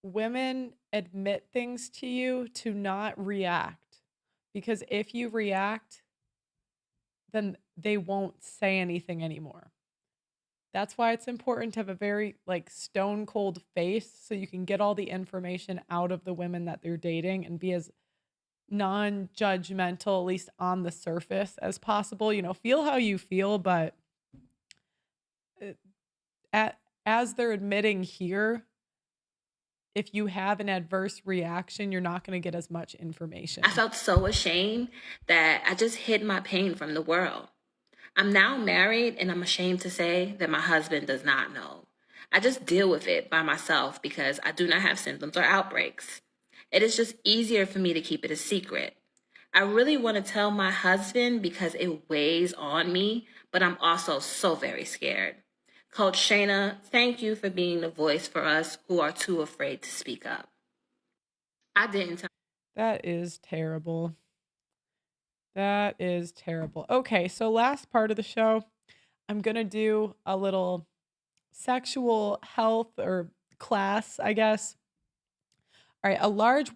women admit things to you, to not react. Because if you react, then they won't say anything anymore. That's why it's important to have a very stone cold face so you can get all the information out of the women that they're dating and be as non-judgmental, at least on the surface, as possible. Feel how you feel, but as they're admitting here, if you have an adverse reaction, you're not going to get as much information. I felt so ashamed that I just hid my pain from the world. I'm now married and I'm ashamed to say that my husband does not know. I just deal with it by myself because I do not have symptoms or outbreaks. It is just easier for me to keep it a secret. I really want to tell my husband because it weighs on me, but I'm also so very scared. Coach Shayna, thank you for being the voice for us who are too afraid to speak up. I didn't tell. That is terrible. That is terrible. Okay, so last part of the show, I'm going to do a little sexual health or class, I guess. All right, a large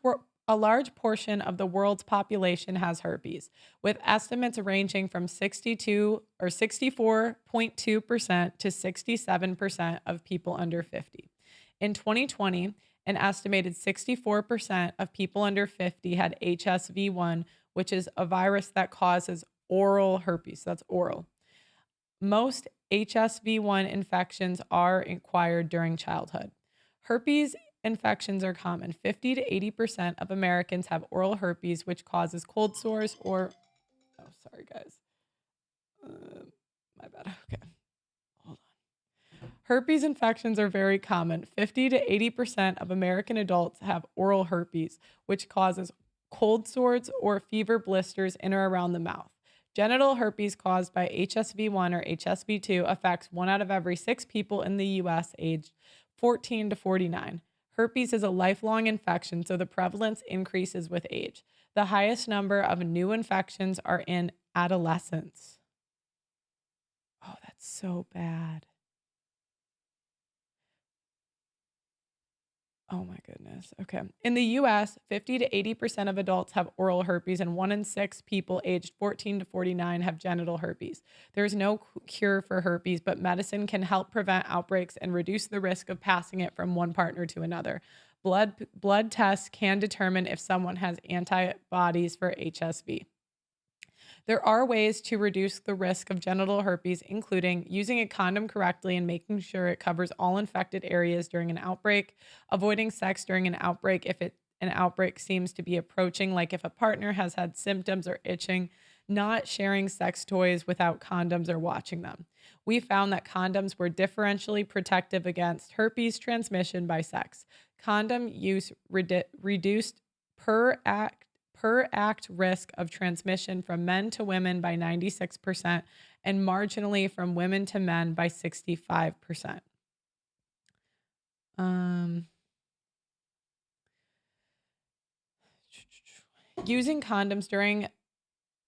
portion of the world's population has herpes, with estimates ranging from 62 or 64.2% to 67% of people under 50. In 2020, an estimated 64% of people under 50 had HSV1, which is a virus that causes oral herpes. That's oral. Most HSV1 infections are acquired during childhood. Herpes infections are common. 50 to 80% of Americans have oral herpes, which causes cold sores or... Oh, sorry, guys. My bad. Okay. Hold on. Herpes infections are very common. 50 to 80% of American adults have oral herpes, which causes cold sores or fever blisters in or around the mouth. Genital herpes caused by HSV1 or HSV2 affects 1 out of every 6 people in the U.S. aged 14 to 49. Herpes is a lifelong infection, so the prevalence increases with age. The highest number of new infections are in adolescents. Oh, that's so bad. Oh my goodness. Okay. In the US, 50 to 80% of adults have oral herpes, and 1 in 6 people aged 14 to 49 have genital herpes. There is no cure for herpes, but medicine can help prevent outbreaks and reduce the risk of passing it from one partner to another. blood tests can determine if someone has antibodies for HSV. There are ways to reduce the risk of genital herpes, including using a condom correctly and making sure it covers all infected areas during an outbreak, avoiding sex during an outbreak if an outbreak seems to be approaching, like if a partner has had symptoms or itching, not sharing sex toys without condoms or watching them. We found that condoms were differentially protective against herpes transmission by sex. Condom use reduced per act risk of transmission from men to women by 96% and marginally from women to men by 65%. Using condoms during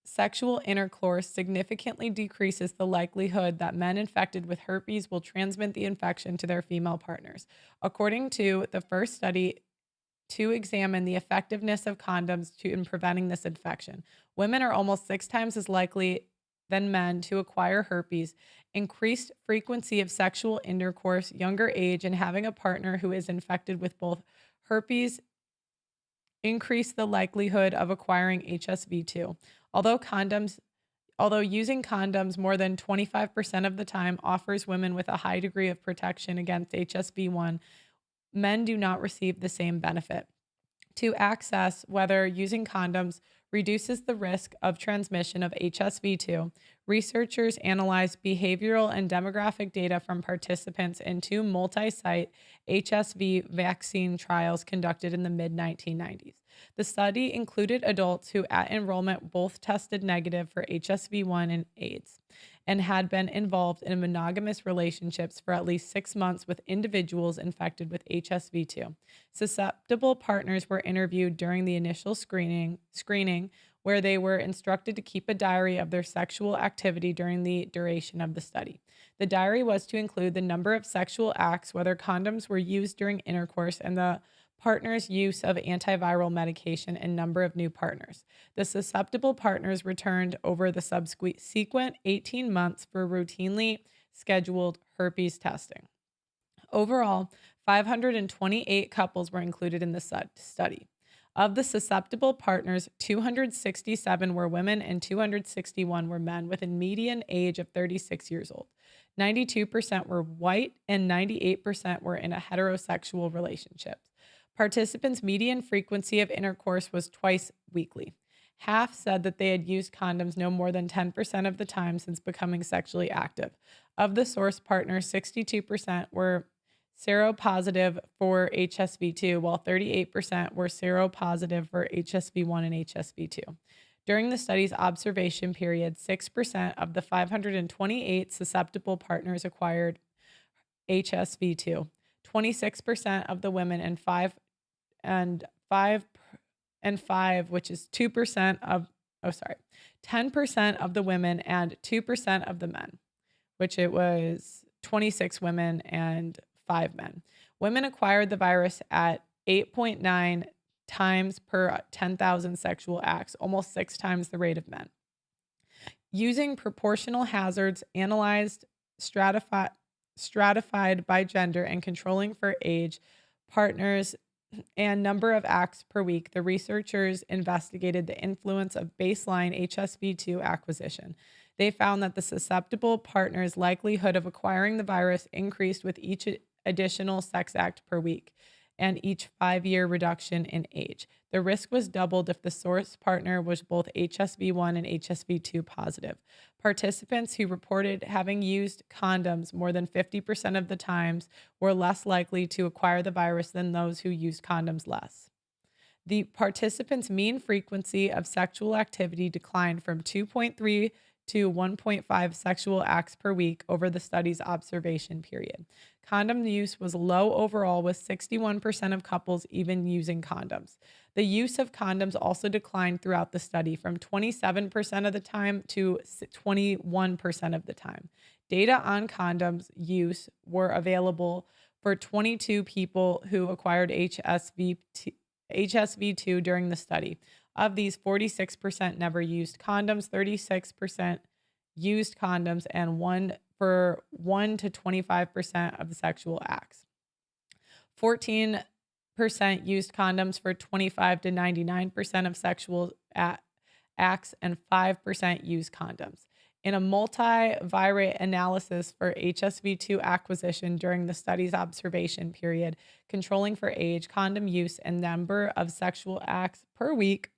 sexual intercourse significantly decreases the likelihood that men infected with herpes will transmit the infection to their female partners. According to the first study to examine the effectiveness of condoms in preventing this infection, women are almost 6 times as likely than men to acquire herpes. Increased frequency of sexual intercourse, younger age, and having a partner who is infected with both herpes increase the likelihood of acquiring HSV too. Although using condoms more than 25% of the time offers women with a high degree of protection against HSV1, men do not receive the same benefit. To assess whether using condoms reduces the risk of transmission of HSV2, researchers analyzed behavioral and demographic data from participants in 2 multi-site HSV vaccine trials conducted in the mid-1990s. The study included adults who at enrollment both tested negative for HSV1 and AIDS and had been involved in monogamous relationships for at least 6 months with individuals infected with HSV2. Susceptible partners were interviewed during the initial screening, where they were instructed to keep a diary of their sexual activity during the duration of the study. The diary was to include the number of sexual acts, whether condoms were used during intercourse, and the partner's use of antiviral medication and number of new partners. The susceptible partners returned over the subsequent 18 months for routinely scheduled herpes testing. Overall, 528 couples were included in the study. Of the susceptible partners, 267 were women and 261 were men with a median age of 36 years old. 92% were white and 98% were in a heterosexual relationship. Participants' median frequency of intercourse was twice weekly. Half said that they had used condoms no more than 10% of the time since becoming sexually active. Of the source partners, 62% were seropositive for HSV2, while 38% were seropositive for HSV1 and HSV2. During the study's observation period, 6% of the 528 susceptible partners acquired HSV2. 26% of the women and 5, which is 2% of, 10% of the women and 2% of the men, which it was 26 women and 5 men. Women acquired the virus at 8.9 times per 10,000 sexual acts, almost 6 times the rate of men. Using proportional hazards analyzed, stratified by gender and controlling for age, partners, and number of acts per week, the researchers investigated the influence of baseline HSV2 acquisition. They found that the susceptible partner's likelihood of acquiring the virus increased with each additional sex act per week and each 5-year reduction in age. The risk was doubled if the source partner was both HSV1 and HSV2 positive. Participants who reported having used condoms more than 50% of the times were less likely to acquire the virus than those who used condoms less. The participants' mean frequency of sexual activity declined from 2.3 to 1.5 sexual acts per week over the study's observation period. Condom use was low overall, with 61% of couples even using condoms. The use of condoms also declined throughout the study from 27% of the time to 21% of the time. Data on condoms use were available for 22 people who acquired HSV2 during the study. Of these, 46% never used condoms, 36% used condoms, and 1 to 25% of the sexual acts. 14 used condoms for 25 to 99% of sexual acts, and 5% used condoms. In a multivariate analysis for HSV2 acquisition during the study's observation period, controlling for age, condom use, and number of sexual acts per week,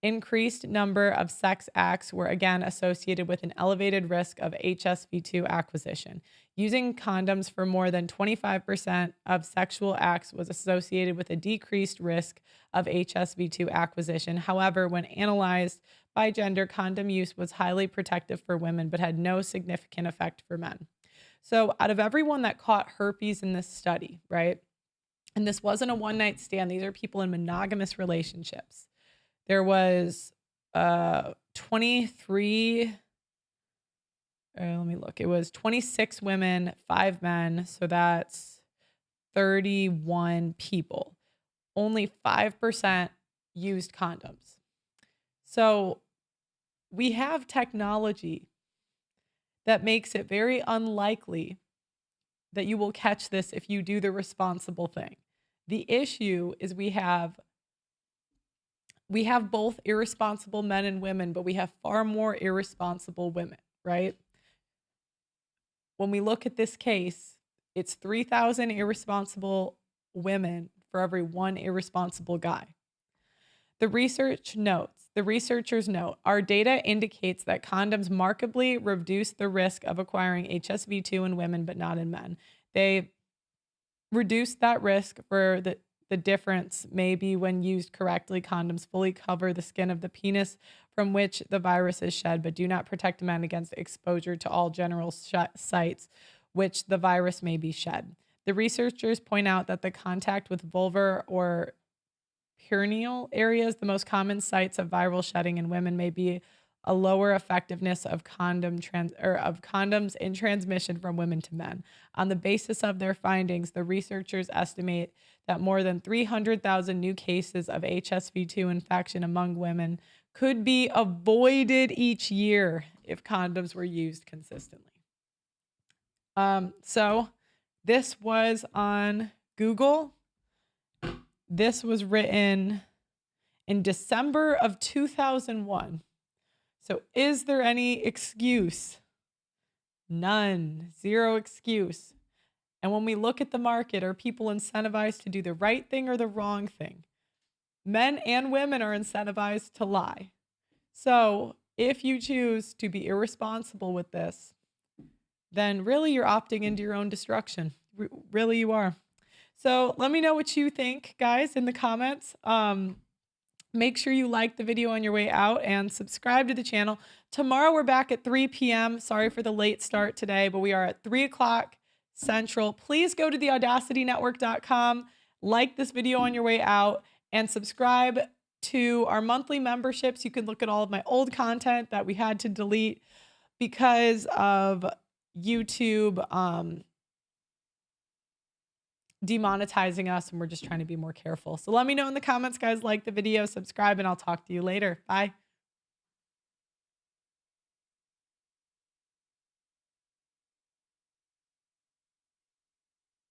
increased number of sex acts were again associated with an elevated risk of HSV2 acquisition. Using condoms for more than 25% of sexual acts was associated with a decreased risk of HSV2 acquisition. However, when analyzed by gender, condom use was highly protective for women but had no significant effect for men. So out of everyone that caught herpes in this study, right? And this wasn't a one-night stand. These are people in monogamous relationships. There was 23, let me look. It was 26 women, 5 men. So that's 31 people. Only 5% used condoms. So we have technology that makes it very unlikely that you will catch this if you do the responsible thing. The issue is we have both irresponsible men and women, but we have far more irresponsible women, right? When we look at this case, it's 3,000 irresponsible women for every 1 irresponsible guy. The researchers note, our data indicates that condoms markedly reduce the risk of acquiring HSV2 in women, but not in men. They reduce that risk for the difference may be when used correctly. Condoms fully cover the skin of the penis from which the virus is shed, but do not protect men against exposure to all general sites which the virus may be shed. The researchers point out that the contact with vulvar or perineal areas, the most common sites of viral shedding in women, may be a lower effectiveness of condoms in transmission from women to men. On the basis of their findings, the researchers estimate that more than 300,000 new cases of HSV2 infection among women could be avoided each year if condoms were used consistently. So this was on Google. This was written in December of 2001. So is there any excuse? None. Zero excuse. And when we look at the market, are people incentivized to do the right thing or the wrong thing? Men and women are incentivized to lie. So if you choose to be irresponsible with this, then really you're opting into your own destruction. Really you are. So let me know what you think, guys, in the comments. Make sure you like the video on your way out and subscribe to the channel. Tomorrow we're back at 3 p.m. Sorry for the late start today, but we are at 3 o'clock Central. Please go to theaudacitynetwork.com, like this video on your way out, and subscribe to our monthly memberships. You can look at all of my old content that we had to delete because of YouTube demonetizing us, and we're just trying to be more careful. So let me know in the comments, guys, like the video, subscribe, and I'll talk to you later. Bye.